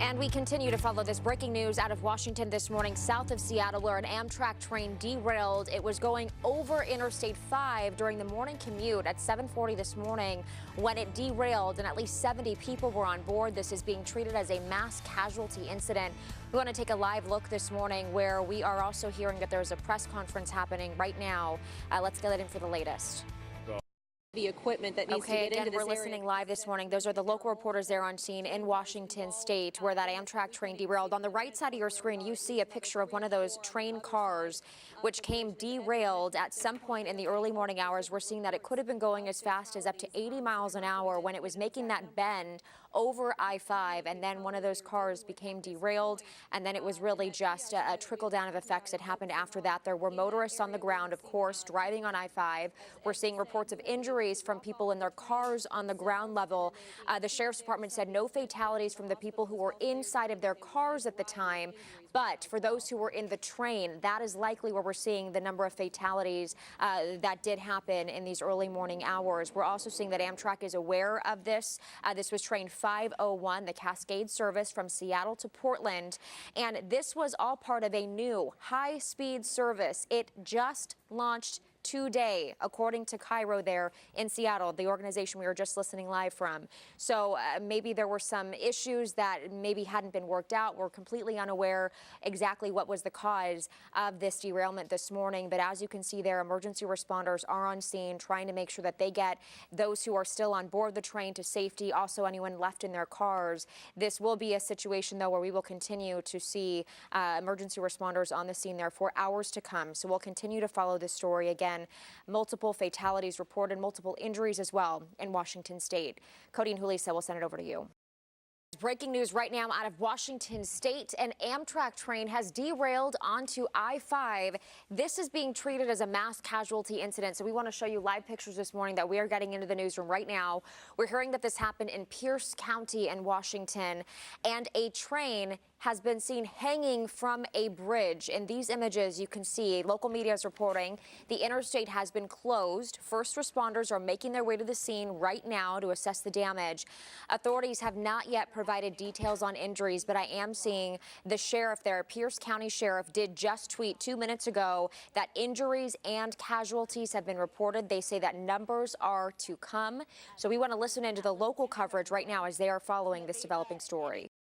And we continue to follow this breaking news out of Washington this morning, south of Seattle, where an Amtrak train derailed. It was going over Interstate 5 during the morning commute at 7:40 this morning when it derailed, and at least 70 people were on board. This is being treated as a mass casualty incident. We want to take a live look this morning where we are also hearing that there's a press conference happening right now. Let's get it in for the latest. The equipment that needs to get into this we're listening live this morning. Those are the local reporters there on scene in Washington State where that Amtrak train derailed. On the right side of your screen, you see a picture of one of those train cars which came derailed at some point in the early morning hours. We're seeing that it could have been going as fast as up to 80 miles an hour when it was making that bend over I-5, and then one of those cars became derailed, and then it was really just a trickle down of effects that happened after that. There were motorists on the ground, of course, driving on I-5. We're seeing reports of injuries from people in their cars on the ground level. The sheriff's department said no fatalities from the people who were inside of their cars at the time. But for those who were in the train, that is likely where we're seeing the number of fatalities that did happen in these early morning hours. We're also seeing that Amtrak is aware of this. This was train 501, the Cascade service from Seattle to Portland. And this was all part of a new high-speed service. It just launched today, according to Cairo there in Seattle, the organization we were just listening live from. So maybe there were some issues that maybe hadn't been worked out. We're completely unaware exactly what was the cause of this derailment this morning. But as you can see there, emergency responders are on scene trying to make sure that they get those who are still on board the train to safety, also anyone left in their cars. This will be a situation, though, where we will continue to see emergency responders on the scene there for hours to come. So we'll continue to follow this story. Again, multiple fatalities reported, multiple injuries as well in Washington State. Cody and Julissa, we'll send it over to you. Breaking news right now out of Washington State. An Amtrak train has derailed onto I-5. This is being treated as a mass casualty incident. So we want to show you live pictures this morning that we are getting into the newsroom right now. We're hearing that this happened in Pierce County in Washington, and a train has been seen hanging from a bridge. In these images, you can see local media is reporting the interstate has been closed. First responders are making their way to the scene right now to assess the damage. Authorities have not yet provided details on injuries, but I am seeing the sheriff there, Pierce County Sheriff, did just tweet 2 minutes ago that injuries and casualties have been reported. They say that numbers are to come. So we want to listen into the local coverage right now as they are following this developing story.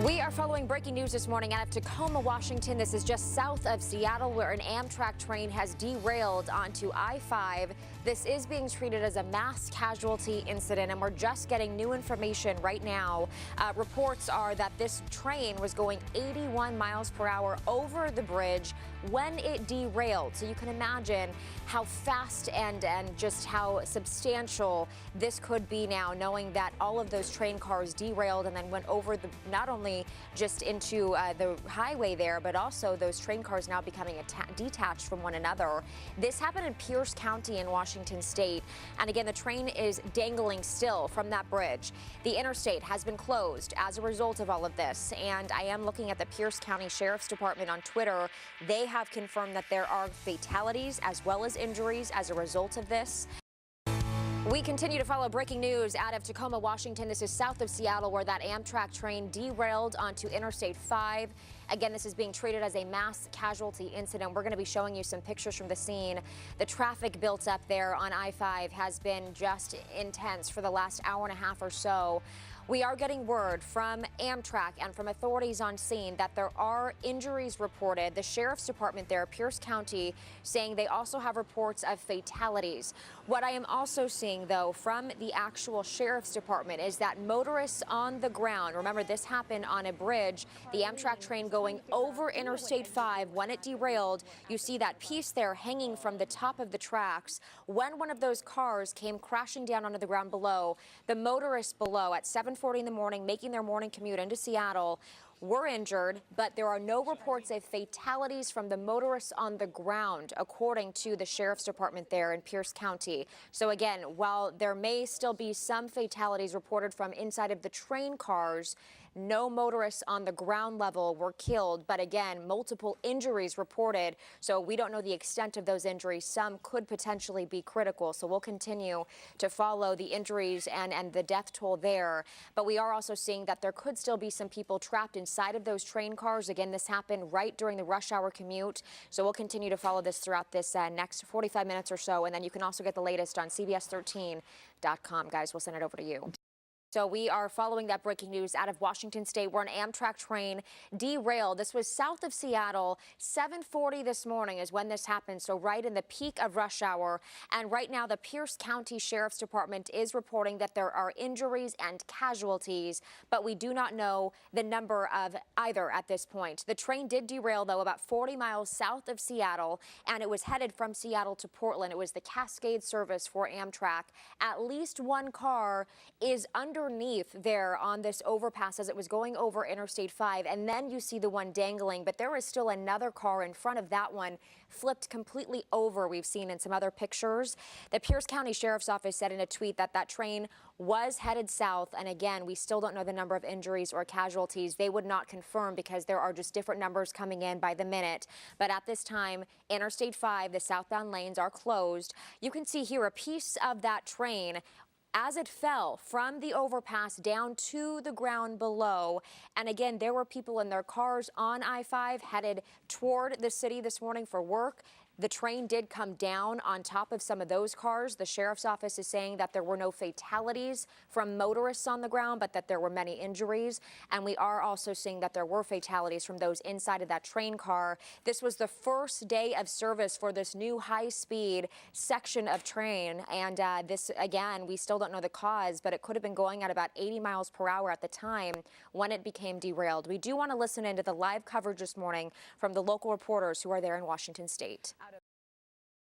We are following breaking news this morning out of Tacoma, Washington. This is just south of Seattle, where an Amtrak train has derailed onto I-5. This is being treated as a mass casualty incident, and we're just getting new information right now. Reports are that this train was going 81 miles per hour over the bridge when it derailed. So you can imagine how fast and just how substantial this could be now, knowing that all of those train cars derailed and then went over the, not only just into the highway there, but also those train cars now becoming detached from one another. This happened in Pierce County in Washington State. And again, the train is dangling still from that bridge. The interstate has been closed as a result of all of this. And I am looking at the Pierce County Sheriff's Department on Twitter. They have confirmed that there are fatalities as well as injuries as a result of this. We continue to follow breaking news out of Tacoma, Washington. This is south of Seattle, where that Amtrak train derailed onto Interstate 5. Again, this is being treated as a mass casualty incident. We're going to be showing you some pictures from the scene. The traffic built up there on I-5 has been just intense for the last hour and a half or so. We are getting word from Amtrak and from authorities on scene that there are injuries reported. The sheriff's department there, Pierce County, saying they also have reports of fatalities. What I am also seeing, though, from the actual sheriff's department is that motorists on the ground, remember this happened on a bridge, the Amtrak train going over Interstate 5 when it derailed. You see that piece there hanging from the top of the tracks. When one of those cars came crashing down onto the ground below, the motorists below at 7:40 in the morning, making their morning commute into Seattle, were injured, but there are no reports of fatalities from the motorists on the ground, according to the sheriff's department there in Pierce County. So again, while there may still be some fatalities reported from inside of the train cars, No motorists on the ground level were killed, but again, multiple injuries reported. So we don't know the extent of those injuries. Some could potentially be critical. So we'll continue to follow the injuries and the death toll there. But we are also seeing that there could still be some people trapped inside of those train cars. Again, this happened right during the rush hour commute. So we'll continue to follow this throughout this next 45 minutes or so. And then you can also get the latest on CBS13.com. Guys, we'll send it over to you. So we are following that breaking news out of Washington State, where an Amtrak train derailed. This was south of Seattle. 7:40 this morning is when this happened, so right in the peak of rush hour. And right now, the Pierce County Sheriff's Department is reporting that there are injuries and casualties, but we do not know the number of either at this point. The train did derail, though, about 40 miles south of Seattle, and it was headed from Seattle to Portland. It was the Cascade service for Amtrak. At least one car is underneath there on this overpass as it was going over Interstate 5, and then you see the one dangling, but there is still another car in front of that one flipped completely over. We've seen in some other pictures. The Pierce County Sheriff's Office said in a tweet that that train was headed south, and again, we still don't know the number of injuries or casualties. They would not confirm because there are just different numbers coming in by the minute. But at this time, Interstate 5, the southbound lanes are closed. You can see here a piece of that train as it fell from the overpass down to the ground below. And again, there were people in their cars on I-5 headed toward the city this morning for work. The train did come down on top of some of those cars. The sheriff's office is saying that there were no fatalities from motorists on the ground, but that there were many injuries. And we are also seeing that there were fatalities from those inside of that train car. This was the first day of service for this new high-speed section of train. And this, again, we still don't know the cause, but it could have been going at about 80 miles per hour at the time when it became derailed. We do want to listen into the live coverage this morning from the local reporters who are there in Washington State.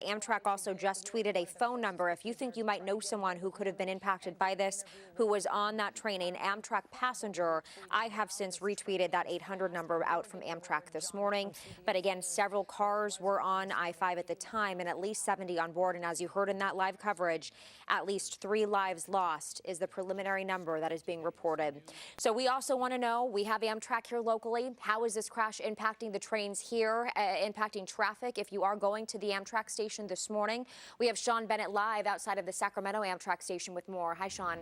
Amtrak also just tweeted a phone number if you think you might know someone who could have been impacted by this, who was on that train, an Amtrak passenger. I have since retweeted that 800 number out from Amtrak this morning. But again, several cars were on I-5 at the time and at least 70 on board. And as you heard in that live coverage, at least 3 lives lost is the preliminary number that is being reported. So we also want to know, we have Amtrak here locally. How is this crash impacting the trains here, impacting traffic if you are going to the Amtrak station this morning? We have Sean Bennett live outside of the Sacramento Amtrak station with more. Hi, Sean.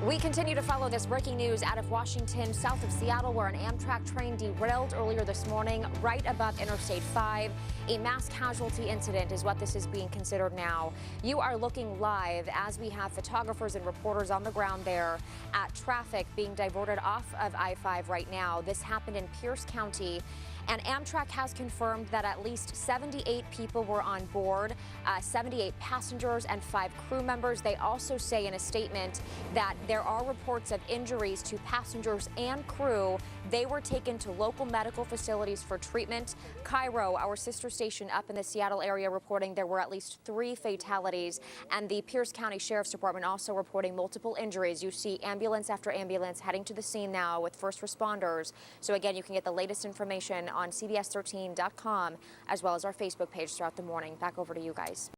We continue to follow this breaking news out of Washington, south of Seattle, where an Amtrak train derailed earlier this morning right above Interstate 5. A mass casualty incident is what this is being considered now. You are looking live as we have photographers and reporters on the ground there at traffic being diverted off of I-5 right now. This happened in Pierce County. And Amtrak has confirmed that at least 78 people were on board, 78 passengers and 5 crew members. They also say in a statement that there are reports of injuries to passengers and crew. They were taken to local medical facilities for treatment. Cairo, our sister station up in the Seattle area, reporting there were at least 3 fatalities. And the Pierce County Sheriff's Department also reporting multiple injuries. You see ambulance after ambulance heading to the scene now with first responders. So again, you can get the latest information on CBS13.com, as well as our Facebook page throughout the morning. Back over to you guys.